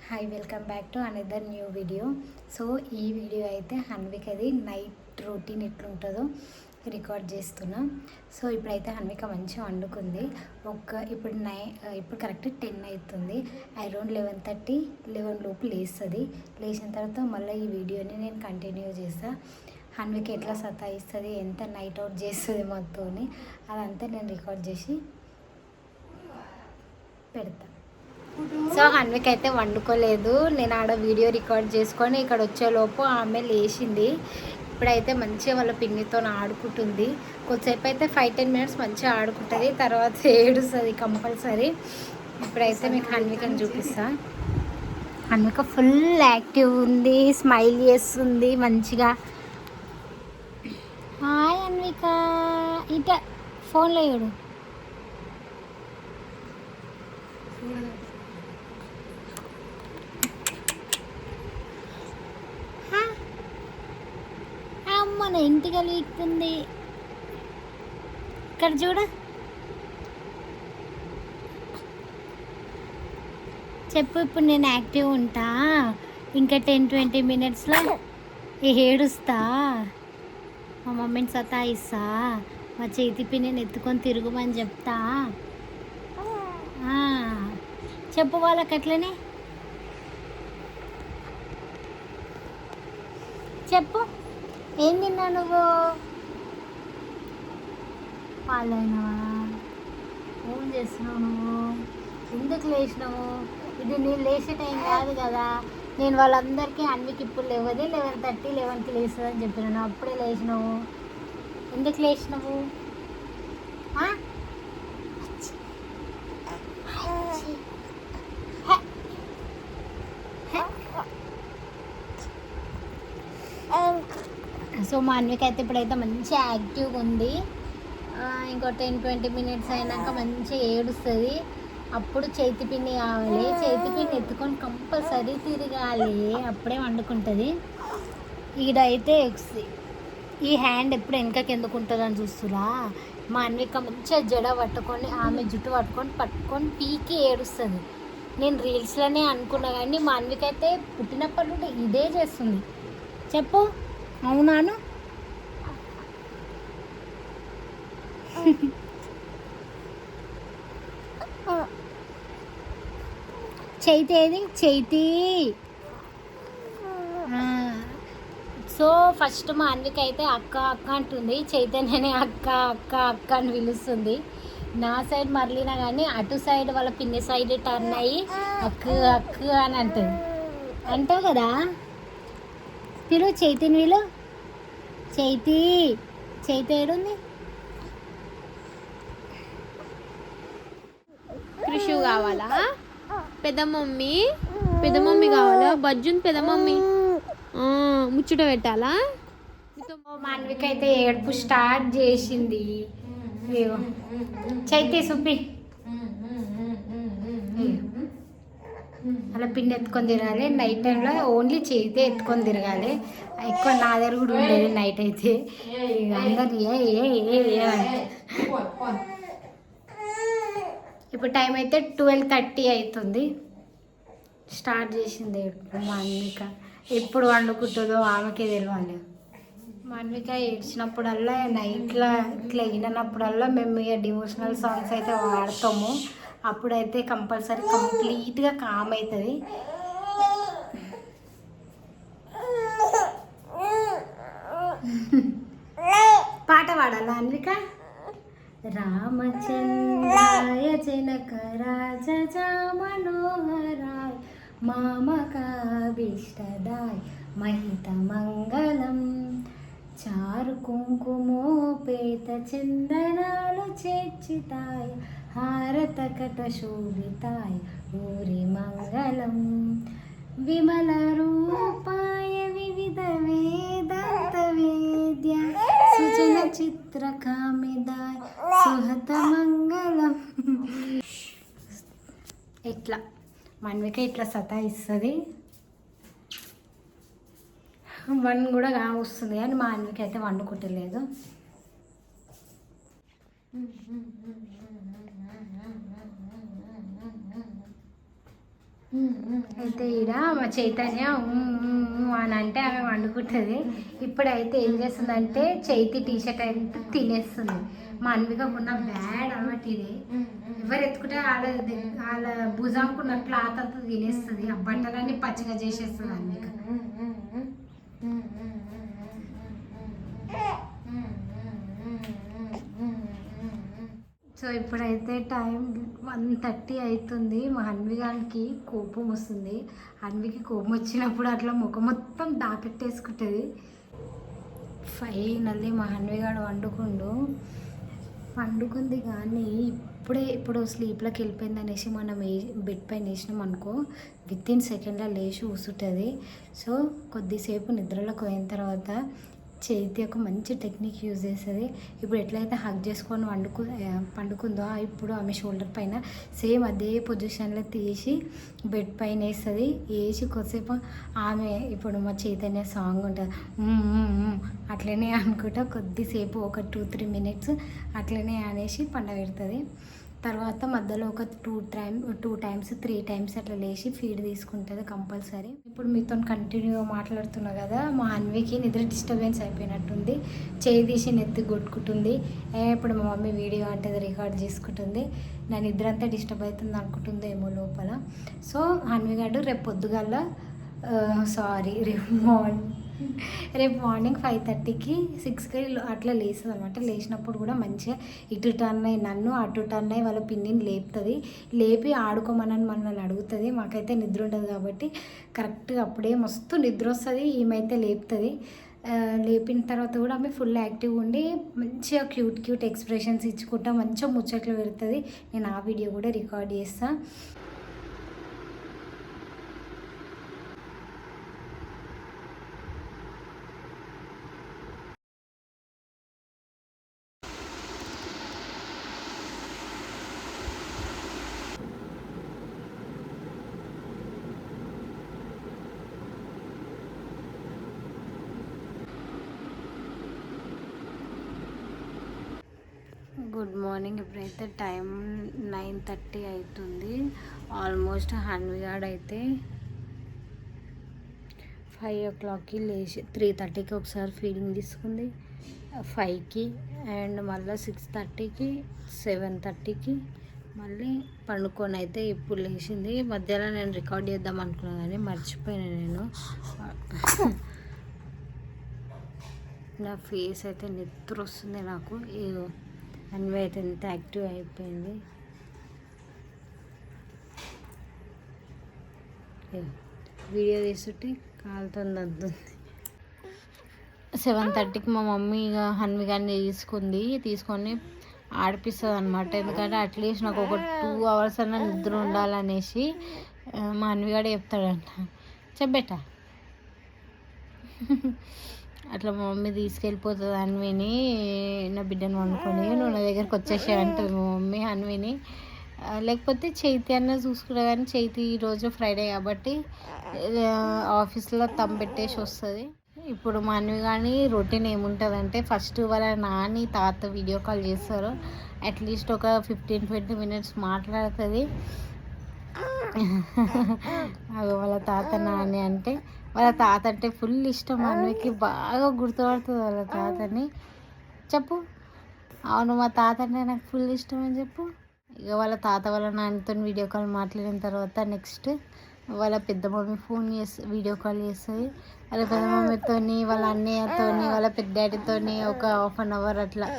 Hi, welcome back to another new video. So ఈ video అయితే హన్వికది night routine ఎట్లుంటుందో record చేస్తున్నా. సో ఇప్పుడైతే హన్విక మంచిగా వండుకుంది. ఇప్పుడు కరెక్ట్ 10 అవుతుంది. అరౌండ్ 11:30 లోపు లేస్తుంది. లేచిన తర్వాత మళ్ళీ ఈ వీడియోని నేను కంటిన్యూ చేస్తాను. హన్విక ఎట్లా సతాయిస్తుంది, ఎంత నైట్ అవుట్ చేస్తుంది మొత్తం అదంతా నేను రికార్డ్ చేసి పెడతా. సో హన్విక అయితే వండుకోలేదు. నేను ఆడ వీడియో రికార్డ్ చేసుకొని ఇక్కడ వచ్చేలోపు ఆమె లేచింది. ఇప్పుడైతే మంచిగా వాళ్ళ పిన్నితో ఆడుకుంటుంది. కొద్దిసేపు అయితే 5-10 మినిట్స్ మంచిగా ఆడుకుంటుంది, తర్వాత ఏడుస్తుంది కంపల్సరీ. ఇప్పుడైతే మీకు హన్వికని చూపిస్తా. హన్విక ఫుల్ యాక్టివ్ ఉంది, స్మైల్ చేస్తుంది మంచిగా. హాయ్ హన్విక, ఇట ఫోన్లో చూడు. మన ఇంటికి వీక్తుంది. ఇక్కడ చూడ, చెప్పు. ఇప్పుడు నేను యాక్టివ్ ఉంటా, ఇంకా 10-20 మినిట్స్లో ఏడుస్తా, మా మమ్మీని సతాయిస్తా, మా చేతి పిన్నిని ఎత్తుకొని తిరుగుమని చెప్తా. చెప్పు వాళ్ళకి అట్లనే చెప్పు. ఏం తిన్నావు నువ్వు? పాలైనవా? ఏం చేస్తున్నావు నువ్వు? ఎందుకు లేచినావు? ఇది నేను లేచే టైం కాదు కదా. నేను వాళ్ళందరికీ హన్విక ఇప్పుడు లేవది 11:30, 11కి లేస్తుంది అని చెప్పినాను. అప్పుడే లేచినావు. ఎందుకు లేచినావు? సో మా హన్విక అయితే ఇప్పుడైతే మంచిగా యాక్టివ్గా ఉంది. ఇంకో 10-20 మినిట్స్ అయినాక మంచిగా ఏడుస్తుంది. అప్పుడు చేతి పిన్ని కావాలి. చేతి పిన్ని ఎత్తుకొని కంపల్సరీ తిరగాలి, అప్పుడే వండుకుంటుంది. ఈడైతే ఈ హ్యాండ్ ఎప్పుడు వెనకకి ఎందుకు ఉంటుందని చూస్తురా. మా హన్విక మంచిగా జడ పట్టుకొని, ఆమె జుట్టు పట్టుకొని పీకి ఏడుస్తుంది. నేను రీల్స్లోనే అనుకున్నా, కానీ మా హన్విక అయితే పుట్టినప్పటి నుండి ఇదే చేస్తుంది. చెప్పు, అవునాను? చైతి ఏది? చైతి. సో ఫస్ట్ మా హన్విక అయితే అక్క అక్క అంటుంది. చైతన్యనే అక్క అక్క అక్క అని పిలుస్తుంది. నా సైడ్ మరలినా కానీ అటు సైడ్ వాళ్ళ పిన్ని సైడ్ టర్న్ అయ్యి అక్క అక్క అని అంటుంది. అంటావు కదా, పిలు చైతిని వీలు. చైతి ఏడుంది? కృషి కావాలా? పెద్ద మమ్మీ కావాలా? బజ్జుని పెద్ద మమ్మీ ముచ్చట పెట్టాలా? మాన్విక అయితే ఏడుపు స్టార్ట్ చేసింది. చైతి సుప్పి అలా పిండి ఎత్తుకొని తిరగాలి. నైట్ టైంలో ఓన్లీ చేయితే ఎత్తుకొని తిరగాలి. ఎక్కువ నా దగ్గర కూడా ఉండేది నైట్ అయితే. అందరు ఇప్పుడు టైం అయితే 12:30 అవుతుంది. స్టార్ట్ చేసింది ఏడుపు మాన్విక. ఎప్పుడు వండుకుంటుందో ఆమెకే తెలియాలి. మాన్విక ఏడ్చినప్పుడల్లా, నైట్లో ఇట్లా వినప్పుడల్లా మేము ఇక డివోషనల్ సాంగ్స్ అయితే వాడతాము. అప్పుడైతే కంపల్సరీ కంప్లీట్గా కామ్ అవుతుంది. పాట పాడాలా అన్విక? రామచంద్రాయ జనక రాజ మనోహరాయ మామకాభీష్టదాయ మహిత మంగళం చారు కుంకుమోపేత చందనాలు చేర్చితాయ హారతకట శోభితాయ ఊరి మంగళం విమల రూపాయ వివిధ వేదాంత వేద్య సుజన చిత్రకామిదాయ సుహత మంగళం. ఇట్లా మాన్విక ఇట్లా సతాయిస్తుంది. 1 కూడా వస్తుంది, కానీ మా హన్విక అయితే వండుకుంటలేదు. అయితే ఈడ మా చైతన్య అని అంటే ఆమె వండుకుంటుంది. ఇప్పుడైతే ఏం చేస్తుందంటే చైతి టీషర్ట్ అయితే తినేస్తుంది. మా అన్వికకున్న బ్యాడ్ అలవాటు ఇది. ఎవరు ఎత్తుకుంటే వాళ్ళ భుజంకున్న క్లాత్ అంతా తినేస్తుంది. ఆ బట్టలన్నీ పచ్చగా చేసేస్తుంది అన్విక. సో ఇప్పుడైతే టైం 1:30 అవుతుంది. మా హన్విగానికి కోపం వస్తుంది. హన్వికి కోపం వచ్చినప్పుడు అట్లా ముఖం మొత్తం దాపెట్టేసుకుంటుంది. ఫైనల్లీ మా హన్విగాడు పండుకుంది కానీ ఇప్పుడు స్లీప్లోకి వెళ్ళిపోయింది అనేసి మనం బెడ్ పైన వేసినాం అనుకో, వితిన్ సెకండ్లో లేచి కూర్చుంటుంది. సో కొద్దిసేపు నిద్రలోకి పోయిన తర్వాత చేతి ఒక మంచి టెక్నిక్ యూజ్ చేస్తుంది. ఇప్పుడు ఎట్లయితే హగ్ చేసుకొని పండుకుందో ఇప్పుడు ఆమె షోల్డర్ పైన సేమ్ అదే పొజిషన్లో తీసి బెడ్ పైన వేస్తుంది. వేసి కొద్దిసేపు ఆమె ఇప్పుడు మా చైతన్య సాంగ్ ఉంటుంది అట్లనే అనుకుంటా కొద్దిసేపు ఒక 2-3 మినిట్స్ అట్లనే అనేసి పండబెడుతుంది. తర్వాత మధ్యలో ఒక 2 టైమ్స్ 3 టైమ్స్ అట్లా లేచి ఫీడ్ తీసుకుంటుంది కంపల్సరీ. ఇప్పుడు మీతో కంటిన్యూగా మాట్లాడుతున్నా కదా, మా అన్వికి నిద్ర డిస్టర్బెన్స్ అయిపోయినట్టుంది. చేయి తీసి నెత్తి కొట్టుకుంటుంది. ఇప్పుడు మా మమ్మీ వీడియో అంటే రికార్డ్ చేసుకుంటుంది. నా నిద్ర అంతా డిస్టర్బ్ అవుతుంది అనుకుంటుంది ఏమో లోపల. సో అన్విగాడు రేపు పొద్దుగాల రేపు మార్నింగ్ 5:30కి 6కి అట్లా లేస్తుంది అనమాట. లేచినప్పుడు కూడా మంచిగా ఇటు టర్న్ అయ్యి నన్ను, అటు టర్న్ అయ్యి వాళ్ళ పిన్నిని లేపుతుంది. లేపి ఆడుకోమనని మనల్ని అడుగుతుంది. మాకైతే నిద్ర ఉండదు కాబట్టి కరెక్ట్గా అప్పుడే మస్తు నిద్ర వస్తుంది. ఈమెయితే లేపుతుంది. లేపిన తర్వాత కూడా ఆమె ఫుల్ యాక్టివ్గా ఉండి మంచిగా క్యూట్ ఎక్స్ప్రెషన్స్ ఇచ్చుకుంటా మంచిగా ముచ్చట్లు పెడుతుంది. నేను ఆ వీడియో కూడా రికార్డ్ చేస్తాను. Good morning. ఇప్పుడైతే టైం 9:30 అవుతుంది. ఆల్మోస్ట్ హన్విగాడ్ అయితే 5 o'clockకి లేచి 3:30కి ఒకసారి ఫీడింగ్ తీసుకుంది, 5కి అండ్ మళ్ళీ 6:30కి 7:30కి మళ్ళీ పండుకొని అయితే ఇప్పుడు లేచింది. మధ్యలో నేను రికార్డ్ చేద్దాం అనుకున్నాను కానీ మర్చిపోయాను నేను. నా ఫేస్ అయితే నిద్ర వస్తుంది నాకు. అన్వి అయితే ఎంత యాక్టివ్ అయిపోయింది. వీడియో తీసుకుంటే కాలుతుంది అంతుంది. 7:30కి మా మమ్మీ ఇక హన్వి గారిని తీసుకొని ఆడిపిస్తుంది అనమాట. ఎందుకంటే అట్లీస్ట్ నాకు ఒక 2 hours అన్నా నిద్ర ఉండాలనేసి మా హన్విగాడే చెప్తాడంట. చెప్పేట అట్లా మా మమ్మీ తీసుకెళ్ళిపోతుంది అన్విని. నా బిడ్డను వండుకొని నువ్వు నా దగ్గరికి వచ్చేసాయంటుంది మా మమ్మీ అన్విని. లేకపోతే చైతి అన్న చూసుకున్నా కానీ చైతి ఈరోజు ఫ్రైడే కాబట్టి ఆఫీస్లో పెట్టేసి వస్తుంది. ఇప్పుడు మా అన్వి కానీ రొటీన్ ఏముంటుందంటే ఫస్ట్ వాళ్ళ నాని తాత వీడియో కాల్ చేస్తారు. అట్లీస్ట్ ఒక 15-20 minutes మాట్లాడుతుంది. వాళ్ళ తాత నాని అంటే వాళ్ళ తాత అంటే ఫుల్ ఇష్టం. అన్వికి బాగా గుర్తుపడుతుంది వాళ్ళ తాతని. చెప్పు, అవును మా తాత అంటే నాకు ఫుల్ ఇష్టం అని చెప్పు. ఇక వాళ్ళ తాత వాళ్ళ నాన్నతో వీడియో కాల్ మాట్లాడిన తర్వాత నెక్స్ట్ వాళ్ళ పెద్ద మమ్మీ వీడియో కాల్ చేస్తుంది. వాళ్ళ పెద్ద మమ్మీతోని, వాళ్ళ అన్నయ్యతోని, వాళ్ళ పెద్ద డాడీతోని ఒక 1/2 hour అట్లా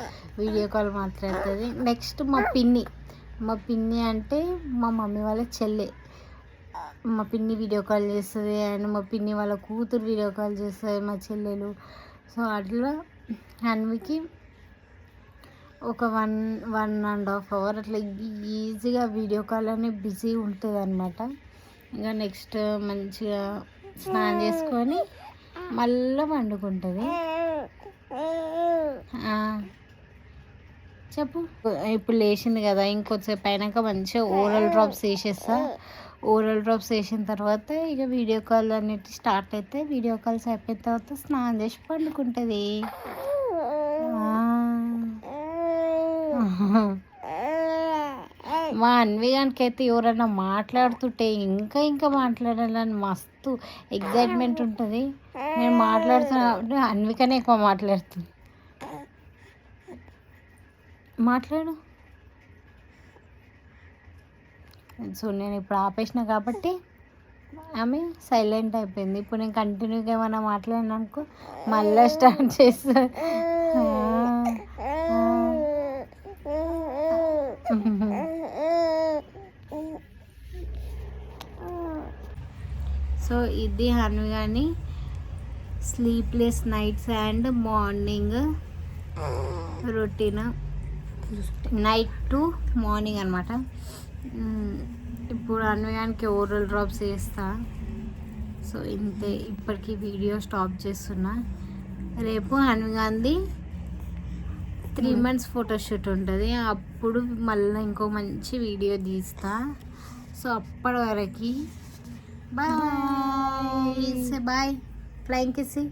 వీడియో కాల్ మాట్లాడుతుంది. నెక్స్ట్ మా పిన్ని అంటే మా మమ్మీ వాళ్ళ చెల్లె. మా పిన్ని వీడియో కాల్ చేస్తుంది అండ్ మా పిన్ని వాళ్ళ కూతురు వీడియో కాల్ చేస్తుంది, మా చెల్లెలు. సో అట్లా అన్వికి ఒక 1.5 hour అట్లా ఈజీగా వీడియో కాల్ అని బిజీ ఉంటుంది అనమాట. ఇంకా నెక్స్ట్ మంచిగా స్నానం చేసుకొని మళ్ళీ వండుకుంటుంది. చెప్పు, ఇప్పుడు లేచింది కదా, ఇంకొద్దిసేపు అయినాక మంచిగా ఓరల్ డ్రాప్స్ వేసేస్తా. ఓరల్ డ్రాప్స్ వేసిన తర్వాత ఇక వీడియో కాల్ అన్నిటి స్టార్ట్ అయితే వీడియో కాల్స్ అయిపోయిన తర్వాత స్నానం చేసి పండుకుంటుంది. మా అన్విగానికి అయితే ఎవరైనా మాట్లాడుతుంటే ఇంకా ఇంకా మాట్లాడాలని మస్తు ఎగ్జైట్మెంట్ ఉంటుంది. నేను మాట్లాడుతున్నా అన్వికనే ఎక్కువ మాట్లాడుతుంది. మాట్లాడు. సో నేను ఇప్పుడు ఆపేసిన కాబట్టి ఆమె సైలెంట్ అయిపోయింది. ఇప్పుడు నేను కంటిన్యూగా ఏమైనా మాట్లాడినా అనుకో మళ్ళీ స్టార్ట్ చేస్తా. సో ఇది హన్విగాని sleepless nights and morning routine, night to morning అనమాట. ఇప్పుడు అన్వయానికి ఓరల్ డ్రాప్స్ వేస్తా. సో ఇంతే, ఇప్పటికీ వీడియో స్టాప్ చేస్తున్నా. రేపు అన్వయాన్ది 3 months ఫోటోషూట్ ఉంటుంది. అప్పుడు మళ్ళీ ఇంకో మంచి వీడియో తీస్తా. సో అప్పటి వరకు bye. Bye flying kiss.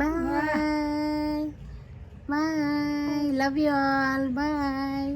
Bye bye. Love you all. Bye.